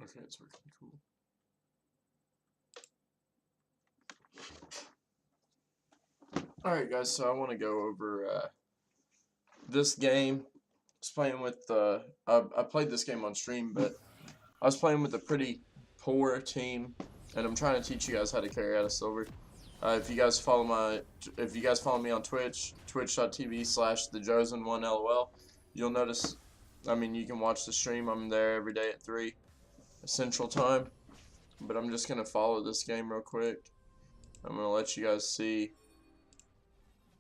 Okay, it's working cool. Alright guys, so I want to go over this game. I was playing with I played this game on stream, but I was playing with a pretty poor team, and I'm trying to teach you guys how to carry out a silver. If you guys follow me on Twitch, twitch.tv/thejosen1lol, you'll notice, I mean, you can watch the stream. I'm there every day at 3 Central Time, but I'm just gonna follow this game real quick. I'm gonna let you guys see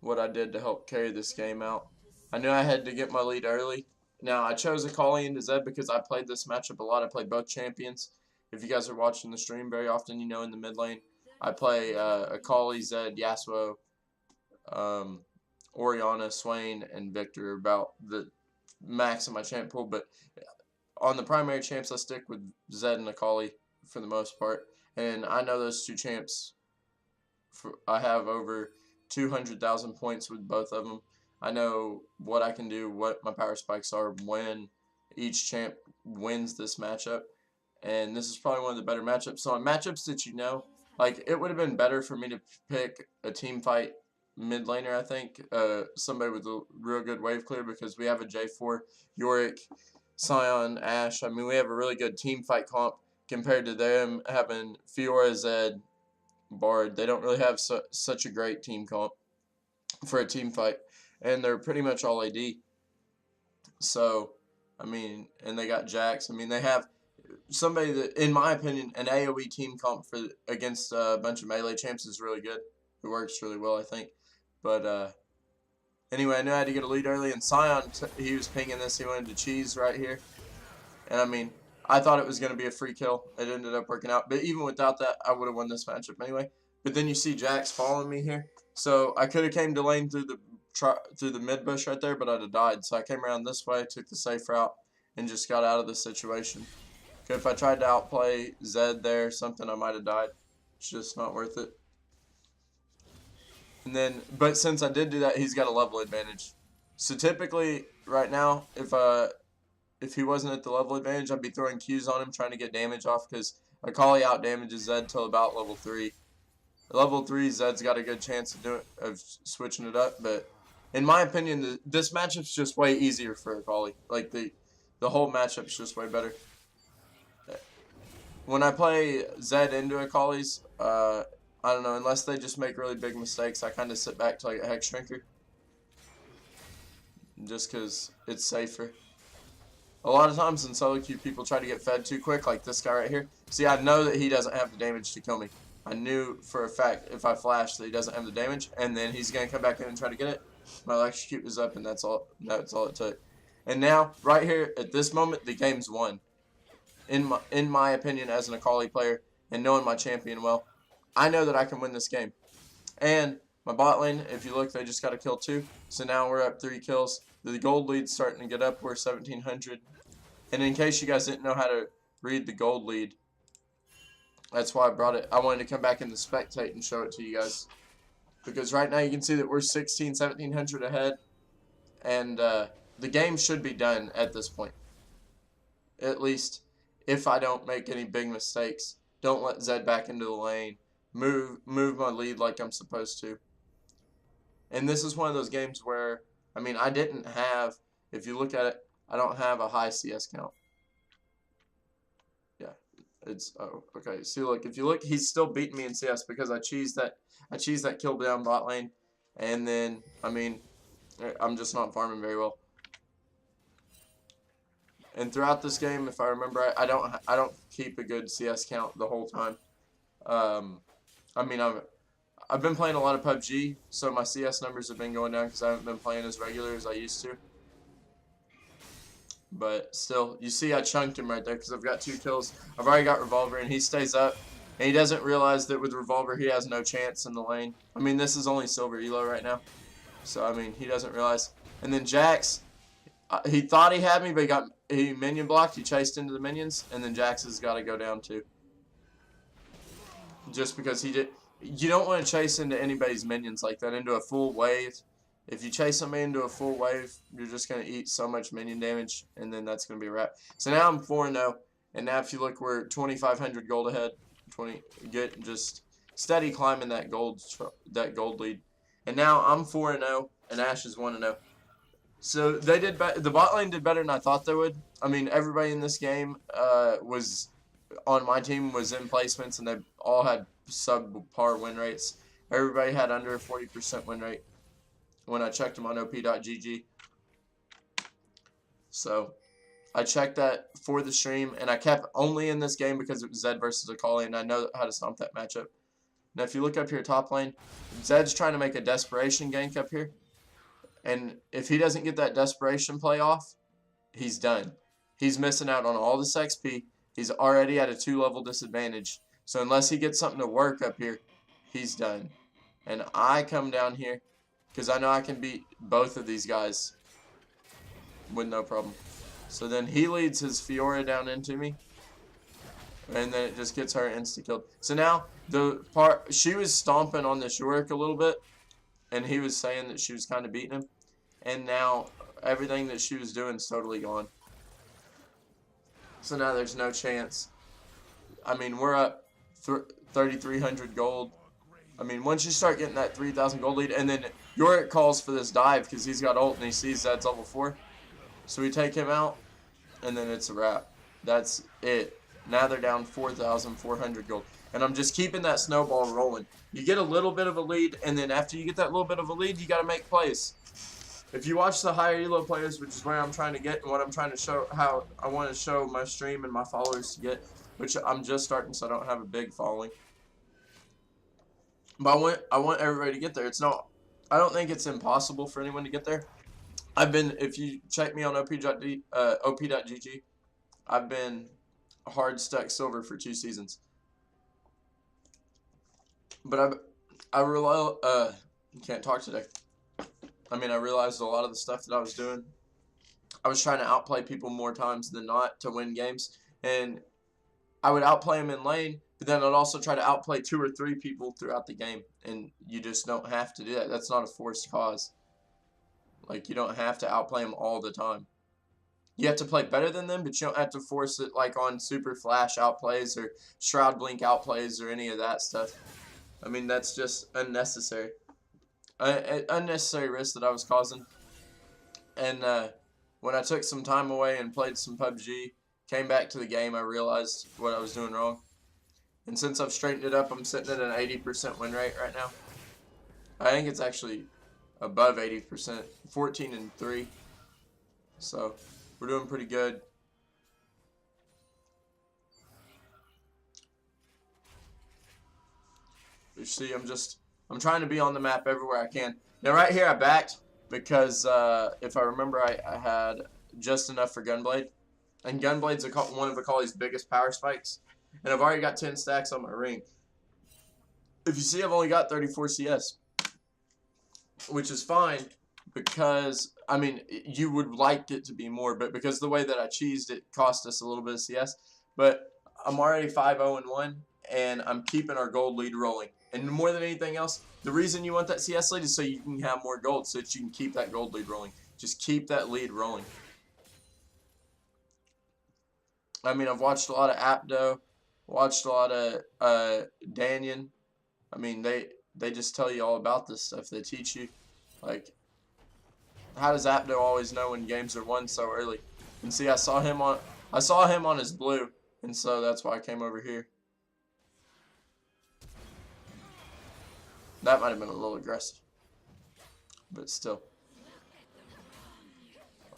what I did to help carry this game out. I knew I had to get my lead early. Now, I chose Akali into Zed because I played this matchup a lot. I played both champions. If you guys are watching the stream very often, you know in the mid lane, I play Akali, Zed, Yasuo, Orianna, Swain, and Victor, about the max of my champ pool. But on the primary champs, I stick with Zed and Akali for the most part. And I know those two champs, I have over 200,000 points with both of them. I know what I can do, what my power spikes are when each champ wins this matchup. And this is probably one of the better matchups. So on matchups that you know, like, it would have been better for me to pick a team fight mid laner, I think. Somebody with a real good wave clear, because we have a J4, Yorick, Sion, Ashe. I mean, we have a really good team fight comp compared to them having Fiora, Zed, Bard. They don't really have such a great team comp for a team fight, and they're pretty much all AD. So, I mean, and they got Jax. I mean, they have somebody that, in my opinion, an AoE team comp for against a bunch of melee champs is really good. It works really well, I think. But anyway, I knew I had to get a lead early, and Sion, he was pinging this. He wanted to cheese right here, and I mean, I thought it was going to be a free kill. It ended up working out. But even without that, I would have won this matchup anyway. But then you see Jax following me here. So I could have came to lane through the mid bush right there, but I'd have died. So I came around this way, took the safe route, and just got out of the situation. Because if I tried to outplay Zed there or something, I might have died. It's just not worth it. And then, but since I did do that, he's got a level advantage. So typically, right now, if he wasn't at the level advantage, I'd be throwing Qs on him, trying to get damage off, because Akali out damages Zed till about level 3. Level 3, Zed's got a good chance of switching it up, but in my opinion, this matchup's just way easier for Akali. Like, the whole matchup's just way better. When I play Zed into Akali's, I don't know, unless they just make really big mistakes, I kind of sit back to like a Hex Shrinker. Just because it's safer. A lot of times in solo queue, people try to get fed too quick, like this guy right here. See, I know that he doesn't have the damage to kill me. I knew for a fact if I flash that he doesn't have the damage, and then he's gonna come back in and try to get it. My electrocute was up, and that's all it took. And now, right here at this moment, the game's won. In my opinion, as an Akali player and knowing my champion well, I know that I can win this game. And my bot lane, if you look, they just got a kill too. So now we're up 3 kills. The gold lead's starting to get up. We're 1,700. And in case you guys didn't know how to read the gold lead, that's why I brought it. I wanted to come back in the spectate and show it to you guys. Because right now you can see that we're 1,700 ahead. And the game should be done at this point. At least if I don't make any big mistakes. Don't let Zed back into the lane. Move my lead like I'm supposed to. And this is one of those games where, I mean, I didn't have, if you look at it, I don't have a high CS count. Yeah, it's, oh, okay. See, look, if you look, he's still beating me in CS because I cheesed that kill down bot lane. And then, I mean, I'm just not farming very well. And throughout this game, if I remember right, I don't keep a good CS count the whole time. I mean, I've been playing a lot of PUBG, so my CS numbers have been going down because I haven't been playing as regular as I used to. But still, you see I chunked him right there because I've got 2 kills. I've already got Revolver, and he stays up. And he doesn't realize that with Revolver, he has no chance in the lane. I mean, this is only silver elo right now. So, I mean, he doesn't realize. And then Jax, he thought he had me, but he minion blocked. He chased into the minions, and then Jax has got to go down too. Just because he did. You don't want to chase into anybody's minions like that, into a full wave. If you chase somebody into a full wave, you're just going to eat so much minion damage, and then that's going to be a wrap. So now I'm 4-0, And now if you look, we're 2,500 gold ahead. Just steady climbing that gold lead. And now I'm 4-0 and Ash is 1-0. So they did the bot lane did better than I thought they would. I mean, everybody in this game was on my team was in placements, and they all had subpar win rates. Everybody had under a 40% win rate when I checked them on op.gg. So I checked that for the stream, and I kept only in this game because it was Zed versus Akali, and I know how to stomp that matchup. Now, if you look up here top lane, Zed's trying to make a desperation gank up here. And if he doesn't get that desperation play off, he's done. He's missing out on all this XP. He's already at a 2-level disadvantage. So unless he gets something to work up here, he's done. And I come down here because I know I can beat both of these guys with no problem. So then he leads his Fiora down into me. And then it just gets her insta-killed. So now, she was stomping on the Shurik a little bit. And he was saying that she was kind of beating him. And now, everything that she was doing is totally gone. So now there's no chance. I mean, we're up 3,300 gold. I mean, once you start getting that 3,000 gold lead, and then Yorick calls for this dive because he's got ult and he sees that's level 4. So we take him out, and then it's a wrap. That's it. Now they're down 4,400 gold. And I'm just keeping that snowball rolling. You get a little bit of a lead, and then after you get that little bit of a lead, you got to make plays. If you watch the higher elo players, which is where I'm trying to get and what I'm trying to show, how I want to show my stream and my followers to get, which I'm just starting, so I don't have a big following. But I want everybody to get there. I don't think it's impossible for anyone to get there. If you check me on op.gg, I've been hard stuck silver for 2 seasons. But I can't talk today. I mean, I realized a lot of the stuff that I was doing, I was trying to outplay people more times than not to win games. And I would outplay them in lane, but then I'd also try to outplay 2 or 3 people throughout the game. And you just don't have to do that. That's not a forced cause. Like, you don't have to outplay them all the time. You have to play better than them, but you don't have to force it like on Super Flash outplays or Shroud Blink outplays or any of that stuff. I mean, that's just unnecessary. Unnecessary risk that I was causing. And when I took some time away and played some PUBG, came back to the game, I realized what I was doing wrong. And since I've straightened it up, I'm sitting at an 80% win rate right now. I think it's actually above 80%, 14-3. So we're doing pretty good. You see, I'm trying to be on the map everywhere I can. Now right here I backed because if I remember, I had just enough for Gunblade. And Gunblade's one of Akali's biggest power spikes. And I've already got 10 stacks on my ring. If you see, I've only got 34 CS. Which is fine because, I mean, you would like it to be more. But because the way that I cheesed it cost us a little bit of CS. But I'm already 5-0-1. And I'm keeping our gold lead rolling. And more than anything else, the reason you want that CS lead is so you can have more gold. So that you can keep that gold lead rolling. Just keep that lead rolling. I mean, I've watched a lot of Apto. Watched a lot of Danyan. I mean, they just tell you all about this stuff. They teach you. Like, how does Apto always know when games are won so early? And see, I saw him on his blue. And so that's why I came over here. That might have been a little aggressive. But still.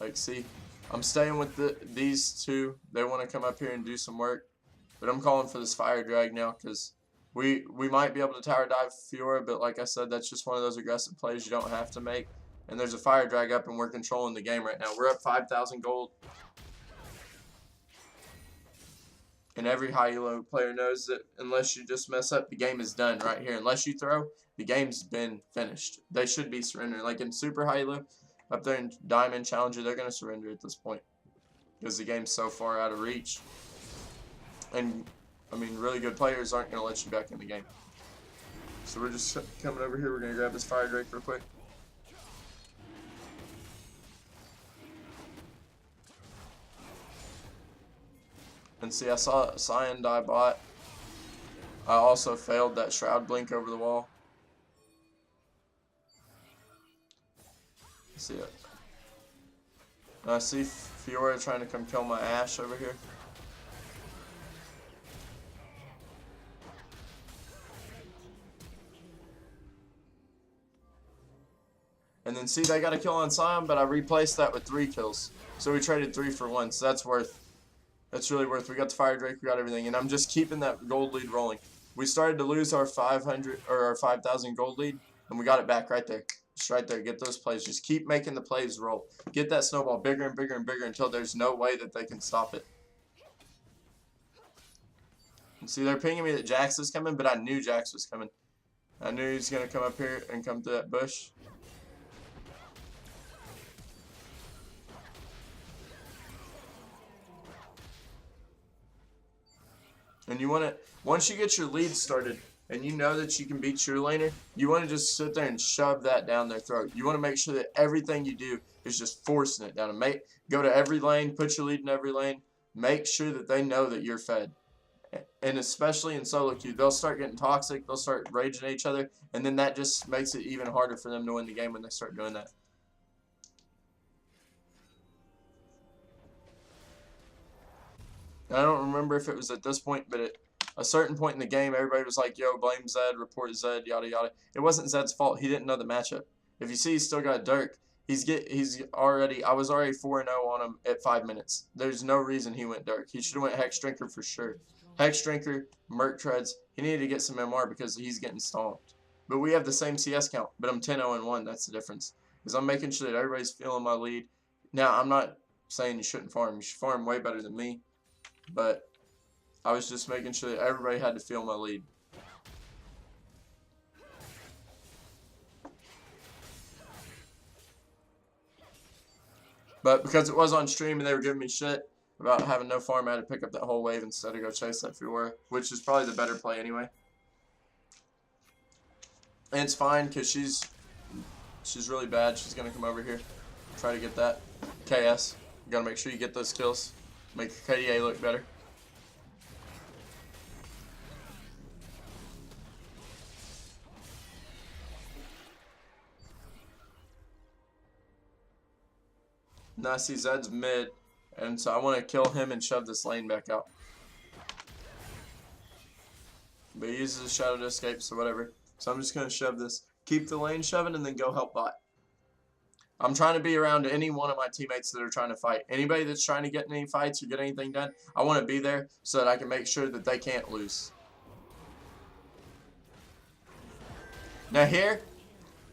Like, see, I'm staying with these two. They want to come up here and do some work. But I'm calling for this fire drag now because we might be able to tower dive Fiora. But like I said, that's just one of those aggressive plays you don't have to make. And there's a fire drag up and we're controlling the game right now. We're up 5,000 gold. And every high elo player knows that unless you just mess up, the game is done right here. Unless you throw, the game's been finished. They should be surrendering. Like in super high elo, up there in Diamond Challenger, they're going to surrender at this point. Because the game's so far out of reach. And, I mean, really good players aren't going to let you back in the game. So we're just coming over here. We're going to grab this fire drake real quick. And And see, I saw Cyan die bot. I also failed that Shroud blink over the wall. See it. And I see Fiora trying to come kill my Ashe over here. And then see, they got a kill on Cyan, but I replaced that with 3 kills. So we traded 3 for 1, so that's worth. That's really worth. We got the Fire Drake, we got everything, and I'm just keeping that gold lead rolling. We started to lose our 500 or our 5,000 gold lead, and we got it back right there. Just right there. Get those plays. Just keep making the plays roll. Get that snowball bigger and bigger and bigger until there's no way that they can stop it. And see, they're pinging me that Jax is coming, but I knew Jax was coming. I knew he was going to come up here and come through that bush. And you want to, once you get your lead started and you know that you can beat your laner, you want to just sit there and shove that down their throat. You want to make sure that everything you do is just forcing it down. And go to every lane, put your lead in every lane. Make sure that they know that you're fed. And especially in solo queue, they'll start getting toxic. They'll start raging at each other. And then that just makes it even harder for them to win the game when they start doing that. I don't remember if it was at this point, but at a certain point in the game, everybody was like, yo, blame Zed, report Zed, yada, yada. It wasn't Zed's fault. He didn't know the matchup. If you see he's still got Dirk, I was already 4-0 on him at 5 minutes. There's no reason he went Dirk. He should have went Hex Drinker for sure. Hex Drinker, Merc Treads, he needed to get some MR because he's getting stomped. But we have the same CS count, but I'm 10-0-1. That's the difference. Because I'm making sure that everybody's feeling my lead. Now, I'm not saying you shouldn't farm. You should farm way better than me. But I was just making sure that everybody had to feel my lead. But because it was on stream and they were giving me shit about having no farm, I had to pick up that whole wave instead of go chase that Fiora, which is probably the better play anyway. And it's fine because she's really bad. She's going to come over here, try to get that KS. You got to make sure you get those kills. Make your KDA look better. Now I see Zed's mid, and so I want to kill him and shove this lane back out. But he uses a shadow to escape, so whatever. So I'm just going to shove this. Keep the lane shoving and then go help bot. I'm trying to be around any one of my teammates that are trying to fight. Anybody that's trying to get in any fights or get anything done, I want to be there so that I can make sure that they can't lose. Now here,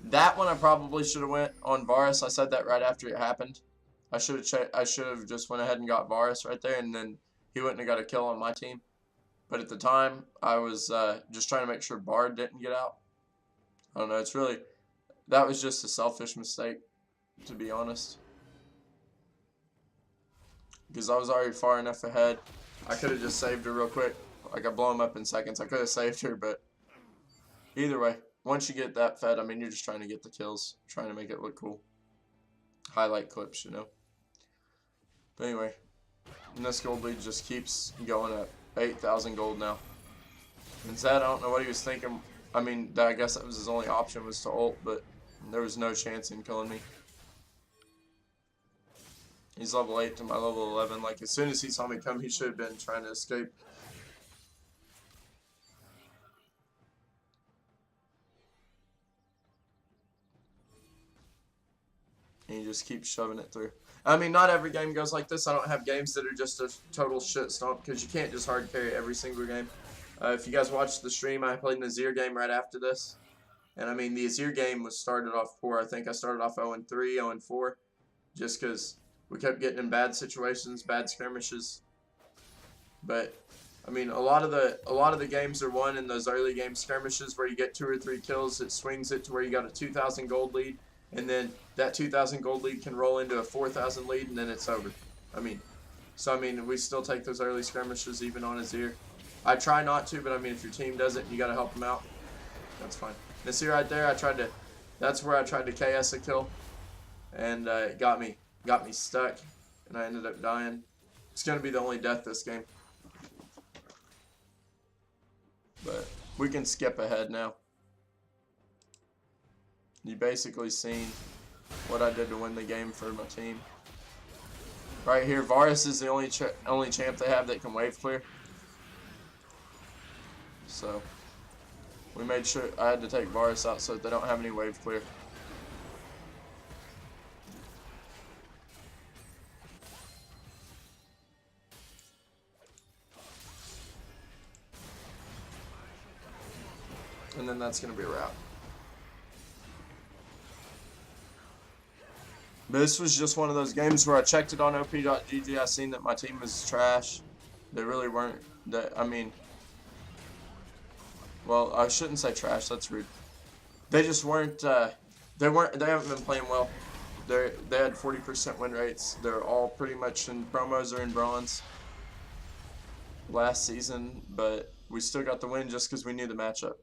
that one I probably should have went on Varus. I said that right after it happened. I should have just went ahead and got Varus right there, and then he wouldn't have got a kill on my team. But at the time, I was just trying to make sure Bard didn't get out. I don't know. That was just a selfish mistake, to be honest. Because I was already far enough ahead. I could have just saved her real quick. Like, I blow him up in seconds. I could have saved her, but either way, once you get that fed, I mean, you're just trying to get the kills. Trying to make it look cool. Highlight clips, you know. But anyway, and this gold lead just keeps going up. 8,000 gold now. And Zed, I don't know what he was thinking. I mean, I guess that was his only option, was to ult, but there was no chance in killing me. He's level 8 to my level 11. Like, as soon as he saw me come, he should have been trying to escape. And you just keep shoving it through. I mean, not every game goes like this. I don't have games that are just a total shit stomp because you can't just hard carry every single game. If you guys watched the stream, I played an Azir game right after this. And I mean, the Azir game was started off poor. I think I started off 0-3, 0-4, just because we kept getting in bad situations, bad skirmishes. But I mean, a lot of the games are won in those early game skirmishes where you get 2 or 3 kills. It swings it to where you got a 2,000 gold lead. And then that 2,000 gold lead can roll into a 4,000 lead, and then it's over. I mean, we still take those early skirmishes even on Azir. I try not to, but I mean, if your team does it, you got to help them out. That's fine. This here right there, that's where I tried to KS a kill, and it got me stuck, and I ended up dying. It's gonna be the only death this game. But we can skip ahead now. You basically seen what I did to win the game for my team. Right here, Varus is the only champ they have that can wave clear. So we made sure I had to take Varus out so that they don't have any wave clear. And then that's going to be a wrap. But this was just one of those games where I checked it on op.gg. I seen that my team was trash. They really weren't. I mean, well, I shouldn't say trash. That's rude. They just weren't. They haven't been playing well. They had 40% win rates. They're all pretty much in promos or in bronze last season, but we still got the win just because we knew the matchup.